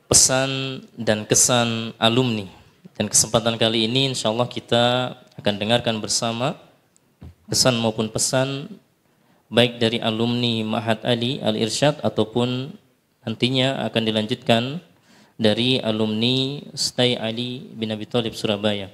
pesan dan kesan alumni. Dan kesempatan kali ini insya Allah kita akan dengarkan bersama kesan maupun pesan baik dari alumni Ma'had Ali Al-Irsyad ataupun nantinya akan dilanjutkan dari alumni Stay Ali bin Abi Thalib Surabaya.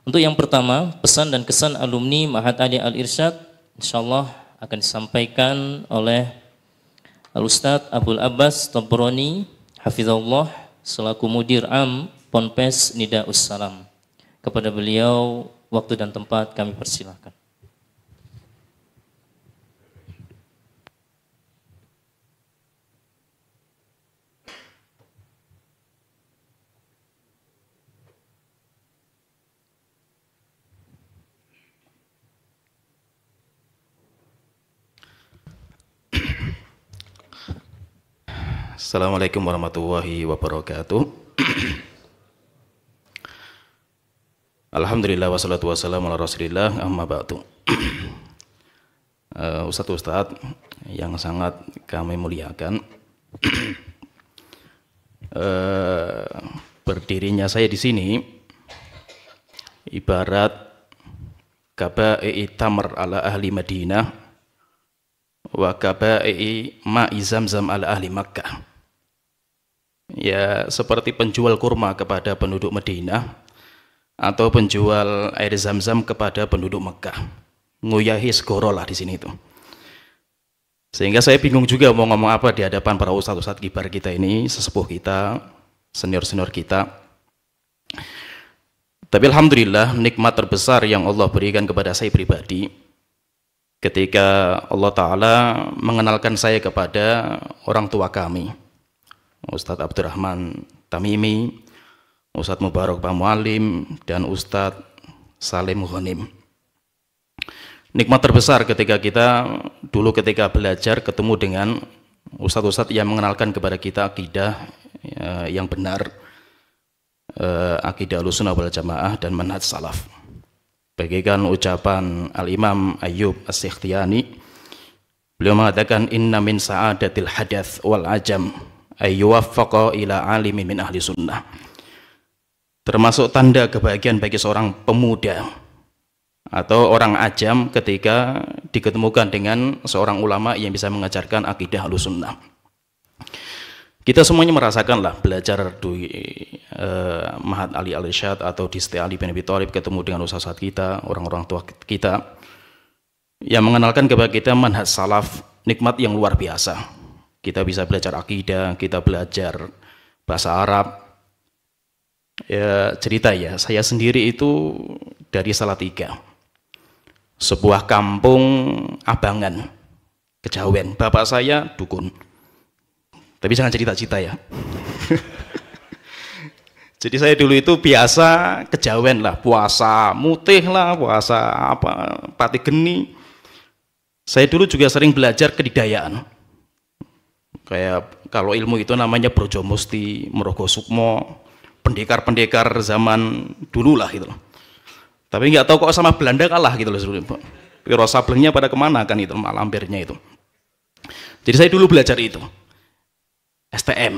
Untuk yang pertama, pesan dan kesan alumni Ma'had Ali Al-Irsyad insyaallah akan disampaikan oleh Al-Ustadz Abul Abbas Tabrani Hafizahullah selaku Mudir Am Ponpes Nida'us Salam. Kepada beliau waktu dan tempat kami persilahkan. Assalamualaikum warahmatullahi wabarakatuh. Alhamdulillah wassalatu wassalamu ala rasulillah amma ba'du. Ustadz yang sangat kami muliakan, berdirinya saya di sini ibarat kaba'i tamr ala ahli Madinah wa kaba'i ma'i zamzam ala ahli Makkah. Ya, seperti penjual kurma kepada penduduk Madinah atau penjual air zam-zam kepada penduduk Mekah. Nguyahi segoro lah di sini itu. Sehingga saya bingung juga mau ngomong apa di hadapan para ustadz-ustadz kibar kita ini, sesepuh kita, senior-senior kita. Tapi alhamdulillah nikmat terbesar yang Allah berikan kepada saya pribadi ketika Allah Ta'ala mengenalkan saya kepada orang tua kami, Ustadz Abdurrahman Tamimi, Ustadz Mubarak Pamualim, dan Ustadz Salim Ghanim. Nikmat terbesar ketika kita dulu ketika belajar ketemu dengan ustadz-ustadz yang mengenalkan kepada kita akidah yang benar, akidah Ahlussunnah wal Jamaah dan manhaj salaf. Bagaikan ucapan Al-Imam Ayyub As-Sikhtiyani, beliau mengatakan inna min sa'adatil hadath wal ajam ayyuwaffaqa ila alimin min ahli sunnah. Termasuk tanda kebahagiaan bagi seorang pemuda atau orang ajam ketika diketemukan dengan seorang ulama yang bisa mengajarkan akidah Ahlussunnah. Kita semuanya merasakanlah belajar di Ma'had Ali Al-Irsyad atau di Stay Ali bin Abi Thalib, ketemu dengan ustadz kita, orang-orang tua kita yang mengenalkan kepada kita manhaj salaf, nikmat yang luar biasa. Kita bisa belajar akidah, kita belajar bahasa Arab. Ya, cerita ya, saya sendiri itu dari Salatiga, sebuah kampung abangan, kejawen. Bapak saya dukun. Tapi jangan cerita-cerita ya. Jadi saya dulu itu biasa kejawen lah, puasa mutih lah, puasa apa, pati geni. Saya dulu juga sering belajar kedidayaan. Kayak kalau ilmu itu namanya Brojo Musti, Merogo Sukmo, pendekar-pendekar zaman dulu lah gitu. Tapi nggak tahu kok sama Belanda kalah gitu loh sebenarnya. Piro sablengnya pada kemana kan itu, malampirnya itu. Jadi saya dulu belajar itu. STM,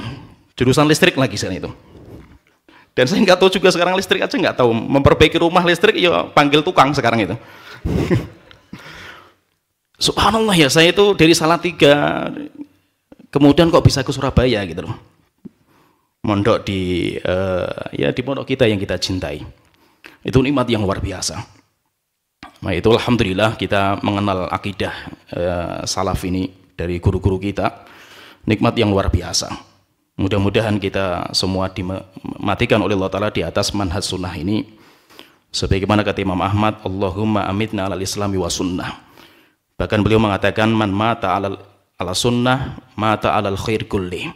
jurusan listrik lagi sana itu. Dan saya nggak tahu juga sekarang listrik aja nggak tahu. Memperbaiki rumah listrik ya panggil tukang sekarang itu. Subhanallah ya, saya itu dari Salatiga kemudian kok bisa ke Surabaya gitu loh. Mondok di ya di pondok kita yang kita cintai. Itu nikmat yang luar biasa. Nah, itu alhamdulillah kita mengenal akidah salaf ini dari guru-guru kita. Nikmat yang luar biasa. Mudah-mudahan kita semua dimatikan oleh Allah Ta'ala di atas manhaj sunnah ini. Sebagaimana kata Imam Ahmad, Allahumma amitna alal islami wa sunnah. Bahkan beliau mengatakan man mata ala sunnah mata alal khair kulli.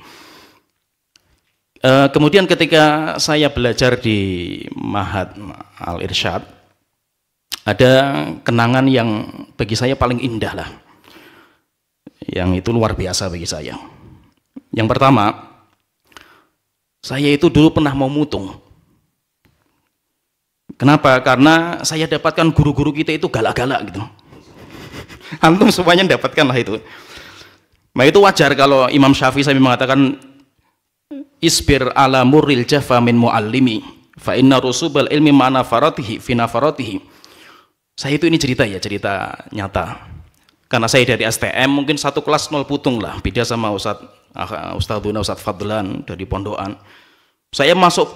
Kemudian ketika saya belajar di Ma'had Al-Irsyad, ada kenangan yang bagi saya paling indah lah, yang itu luar biasa bagi saya. Yang pertama, saya itu dulu pernah mau mutung. Kenapa? Karena saya dapatkan guru-guru kita itu galak-galak gitu. Antum semuanya dapatkan lah itu. Nah itu wajar kalau Imam Syafi'i saya mengatakan isbir ala murril jafa min muallimi fa inna rusubal ilmi ma'ana faratihi fi nafaratihi. Saya itu ini cerita ya, cerita nyata. Karena saya dari STM mungkin satu kelas 0 putung lah, beda sama Ustadzuna Ustadz Fadlan dari pondokan. Saya masuk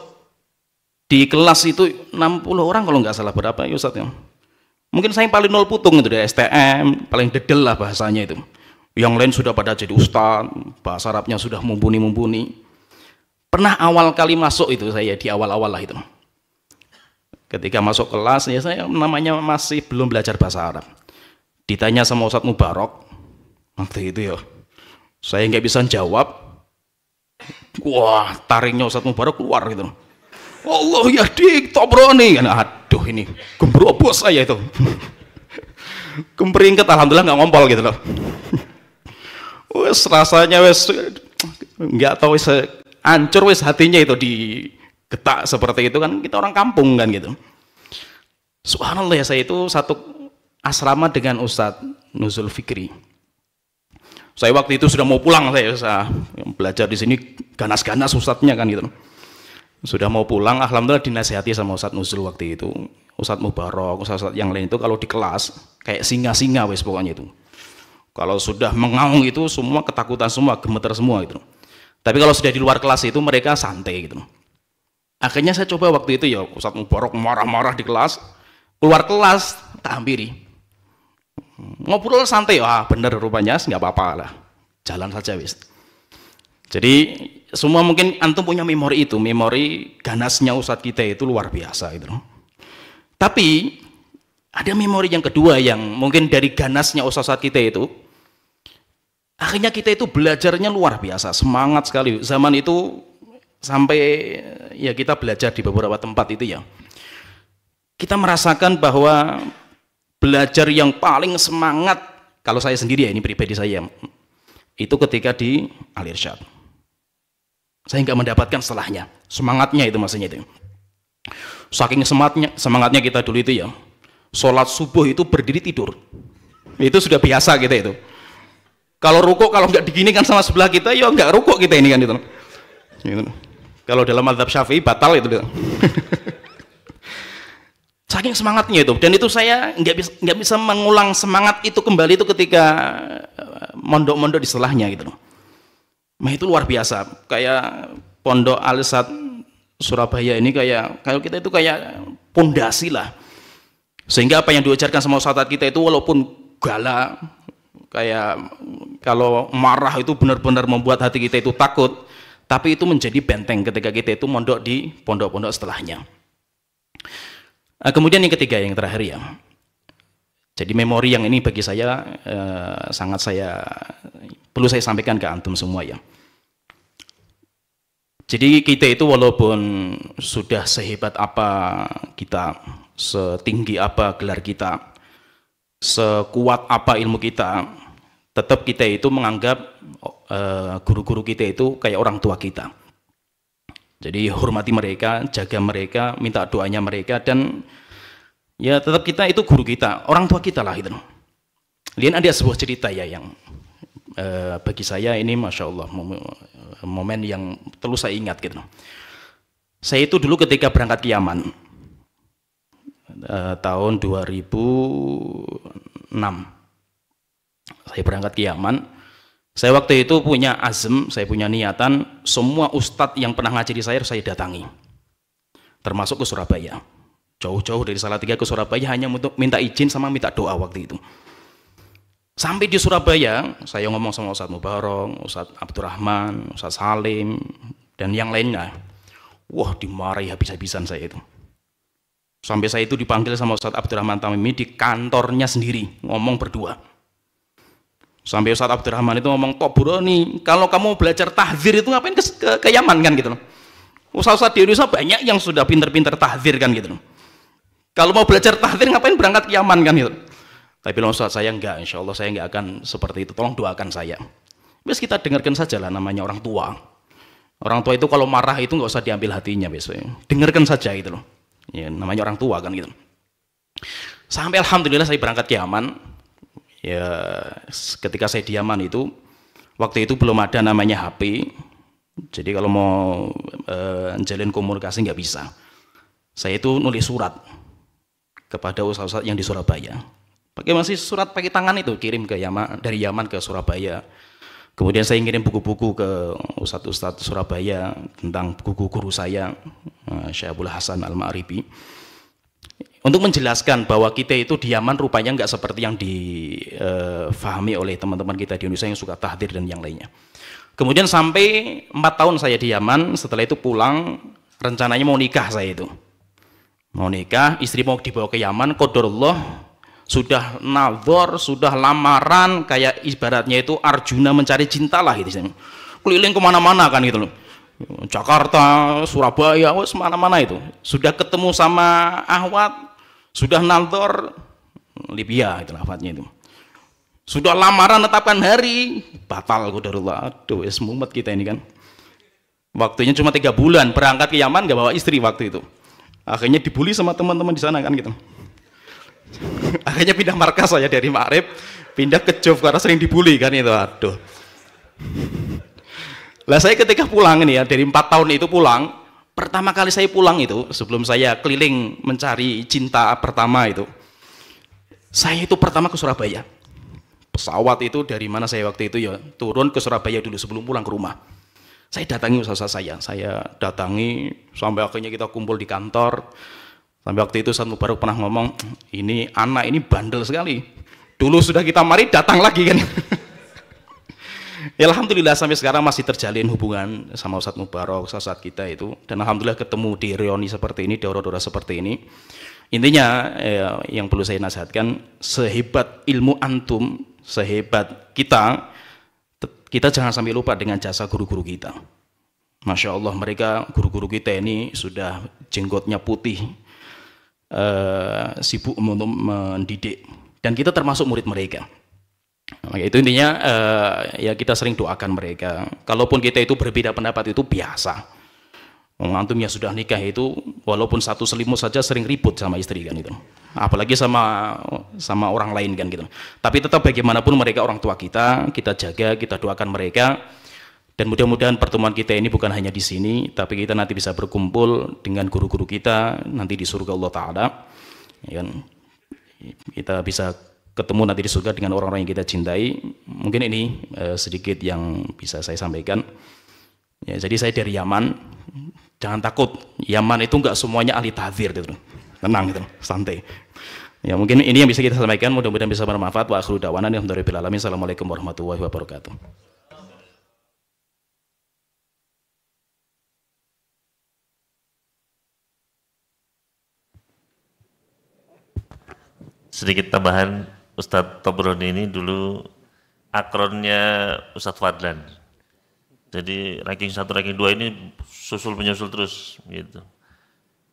di kelas itu 60 orang kalau nggak salah, berapa ya Ustadz ya? Mungkin saya paling 0 putung itu dari STM, paling dedel lah bahasanya itu. Yang lain sudah pada jadi ustadz, bahasa Arabnya sudah mumpuni. Pernah awal kali masuk itu saya di awal-awal lah itu. Ketika masuk kelas ya saya namanya masih belum belajar bahasa Arab. Ditanya sama Ustadz Mubarak waktu itu ya, saya nggak bisa jawab. Wah, taringnya Ustadz Mubarak keluar gitu. Allah ya dik tobroni, aduh ini gembrobos saya itu. Kemperingket, alhamdulillah nggak ngompol gitu loh. Wes rasanya wes nggak tahu wes hancur wes hatinya itu digetak seperti itu kan, kita orang kampung kan gitu. Subhanallah ya, saya itu satu asrama dengan Ustadz Nuzul Fikri. Saya waktu itu sudah mau pulang, saya belajar di sini ganas-ganas ustadznya kan gitu. Sudah mau pulang, alhamdulillah dinasihati sama Ustadz Nuzul waktu itu. Ustadz Mubarak, Ustadz yang lain itu kalau di kelas kayak singa-singa wes pokoknya itu. Kalau sudah mengaung itu semua ketakutan semua, gemeter semua gitu. Tapi kalau sudah di luar kelas itu mereka santai gitu. Akhirnya saya coba waktu itu ya, Ustadz Mubarak marah-marah di kelas, keluar kelas tak hampiri. Ngobrol santai, wah bener rupanya nggak apa-apa lah, jalan saja wis. Jadi semua mungkin antum punya memori itu, memori ganasnya ustadz kita itu luar biasa itu. Tapi ada memori yang kedua yang mungkin dari ganasnya ustadz kita itu, akhirnya kita itu belajarnya luar biasa, semangat sekali. Zaman itu sampai ya kita belajar di beberapa tempat itu ya, kita merasakan bahwa belajar yang paling semangat, kalau saya sendiri ya, ini pribadi saya, itu ketika di Al-Irsyad. Saya nggak mendapatkan setelahnya, semangatnya itu maksudnya itu. Saking semangatnya kita dulu itu ya, sholat subuh itu berdiri tidur. Itu sudah biasa kita itu. Kalau rukuk, kalau nggak diginikan sama sebelah kita, ya nggak rukuk kita ini kan itu. Kalau dalam mazhab Syafi'i batal itu. Saking semangatnya itu, dan itu saya nggak bisa mengulang semangat itu kembali itu ketika mondok-mondok di setelahnya gitu loh. Nah itu luar biasa, kayak pondok Al-Irsyad Surabaya ini kayak kalau kita itu kayak pondasi lah, sehingga apa yang diajarkan sama ustadz kita itu walaupun galak, kayak kalau marah itu benar-benar membuat hati kita itu takut, tapi itu menjadi benteng ketika kita itu mondok di pondok-pondok setelahnya. Kemudian yang ketiga, yang terakhir ya, jadi memori yang ini bagi saya sangat perlu saya sampaikan ke antum semua ya. Jadi kita itu walaupun sudah sehebat apa kita, setinggi apa gelar kita, sekuat apa ilmu kita, tetap kita itu menganggap guru-guru kita itu kayak orang tua kita. Jadi hormati mereka, jaga mereka, minta doanya mereka, dan ya tetap kita itu guru kita, orang tua kita lah itu. Lihat ada sebuah cerita ya yang bagi saya ini masya Allah momen yang terus saya ingat gitu. Saya itu dulu ketika berangkat ke Yaman tahun 2006, saya berangkat ke Yaman. Saya waktu itu punya azam, saya punya niatan, semua ustadz yang pernah ngaji di saya datangi, termasuk ke Surabaya. Jauh-jauh dari Salatiga ke Surabaya hanya untuk minta izin sama minta doa waktu itu. Sampai di Surabaya, saya ngomong sama Ustadz Mubarak, Ustadz Abdurrahman, Ustadz Salim, dan yang lainnya. Wah, dimarahi habis-habisan saya itu. Sampai saya itu dipanggil sama Ustadz Abdurrahman Tamimi di kantornya sendiri, ngomong berdua. Sampai Ustadz Abdurrahman itu ngomong, "Tok Buroni, kalau kamu belajar tahdzir itu ngapain ke Yaman kan gitu loh. Ustadz di Indonesia banyak yang sudah pinter-pinter tahdzir kan gitu loh. Kalau mau belajar tahdzir ngapain berangkat ke Yaman kan gitu." Tapi Ustadz, saya enggak, insya Allah saya enggak akan seperti itu, tolong doakan saya. Bes kita dengarkan saja lah, namanya orang tua. Orang tua itu kalau marah itu nggak usah diambil hatinya, besok dengarkan saja gitu loh. Ya, namanya orang tua kan gitu. Sampai alhamdulillah saya berangkat ke Yaman. Ya, ketika saya di Yaman itu, waktu itu belum ada namanya HP, Jadi kalau mau jalin komunikasi nggak bisa. Saya itu nulis surat kepada ustaz-ustaz yang di Surabaya. Masih surat pakai tangan itu, kirim ke Yaman, dari Yaman ke Surabaya. Kemudian saya ngirim buku-buku ke ustaz-ustaz Surabaya tentang buku guru saya, Syekh Abdul Hasan Al-Ma'ribi. Untuk menjelaskan bahwa kita itu di Yaman rupanya nggak seperti yang difahami oleh teman-teman kita di Indonesia yang suka tahdir dan yang lainnya. Kemudian sampai 4 tahun saya di Yaman, setelah itu pulang, rencananya mau nikah saya itu. Mau nikah, istri mau dibawa ke Yaman, qadarullah, sudah nazar, sudah lamaran, kayak ibaratnya itu Arjuna mencari cinta lah gitu. Keliling kemana-mana kan gitu loh. Jakarta, Surabaya, mana-mana itu. Sudah ketemu sama Ahwat, sudah nazar, Libya itu lafadznya itu. Sudah lamaran tetapkan hari, batal qadarullah. Aduh, mumet kita ini kan. Waktunya cuma 3 bulan, berangkat ke Yaman nggak bawa istri waktu itu. Akhirnya dibully sama teman-teman di sana kan gitu. Akhirnya pindah markas saya dari Ma'rib, pindah ke Jov karena sering dibully kan itu. Aduh. Lah saya ketika pulang ini ya, dari 4 tahun itu pulang, pertama kali saya pulang itu, sebelum saya keliling mencari cinta pertama itu, saya itu pertama ke Surabaya. Pesawat itu dari mana saya waktu itu ya, turun ke Surabaya dulu sebelum pulang ke rumah. Saya datangi usaha saya datangi sampai akhirnya kita kumpul di kantor. Sampai waktu itu Ustaz Mubarok pernah ngomong, ini anak ini bandel sekali. Dulu sudah kita mari datang lagi kan. Ya, alhamdulillah sampai sekarang masih terjalin hubungan sama Ustaz Mubarok, saat kita itu. Dan alhamdulillah ketemu di reuni seperti ini, daurah-daurah seperti ini. Intinya yang perlu saya nasihatkan, sehebat ilmu antum, sehebat kita jangan sampai lupa dengan jasa guru-guru kita. Masya Allah, mereka guru-guru kita ini sudah jenggotnya putih, sibuk untuk mendidik, dan kita termasuk murid mereka. Itu intinya, ya kita sering doakan mereka. Kalaupun kita itu berbeda pendapat itu biasa. Antum yang sudah nikah itu walaupun satu selimut saja sering ribut sama istri kan itu, apalagi sama orang lain kan gitu. Tapi tetap bagaimanapun mereka orang tua kita jaga, kita doakan mereka, dan mudah-mudahan pertemuan kita ini bukan hanya di sini, tapi kita nanti bisa berkumpul dengan guru-guru kita nanti di surga Allah Ta'ala, ya kan? Kita bisa ketemu nanti di surga dengan orang-orang yang kita cintai. Mungkin ini sedikit yang bisa saya sampaikan. Ya, jadi saya dari Yaman. Jangan takut, Yaman itu enggak semuanya ahli tahdzir gitu. Tenang gitu, santai. Ya, mungkin ini yang bisa kita sampaikan, mudah-mudahan bisa bermanfaat. Wa akhiru da'wana alhamdulillahirabbil alamin. Assalamualaikum warahmatullahi wabarakatuh. Sedikit tambahan, Ustadz Tobroni ini dulu akronnya Ustadz Fadlan. Jadi ranking 1, ranking 2 ini susul menyusul terus gitu.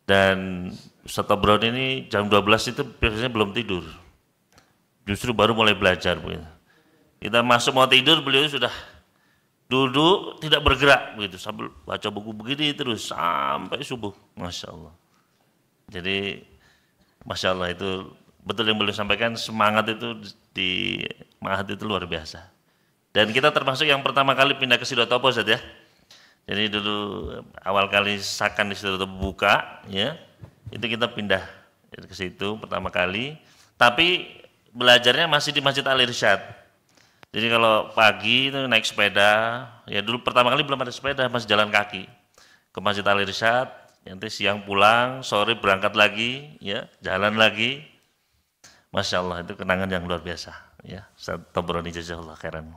Dan Ustadz Tobroni ini jam 12 itu biasanya belum tidur. Justru baru mulai belajar begitu. Kita masuk mau tidur, beliau sudah duduk tidak bergerak begitu sambil baca buku begini terus sampai subuh. Masya Allah. Jadi Masya Allah, itu betul yang beliau sampaikan, semangat itu di Ma'had itu luar biasa. Dan kita termasuk yang pertama kali pindah ke Sidotopo, Ustaz ya. Jadi dulu awal kali Sakan di Sidotopo buka, ya, itu kita pindah ke situ pertama kali. Tapi belajarnya masih di Masjid Al-Irsyad. Jadi kalau pagi itu naik sepeda, ya dulu pertama kali belum ada sepeda, masih jalan kaki ke Masjid Al-Irsyad. Nanti siang pulang, sore berangkat lagi, ya, jalan lagi. Masya Allah, itu kenangan yang luar biasa. Ya, Ustaz Tobroni jazakallahu khairan.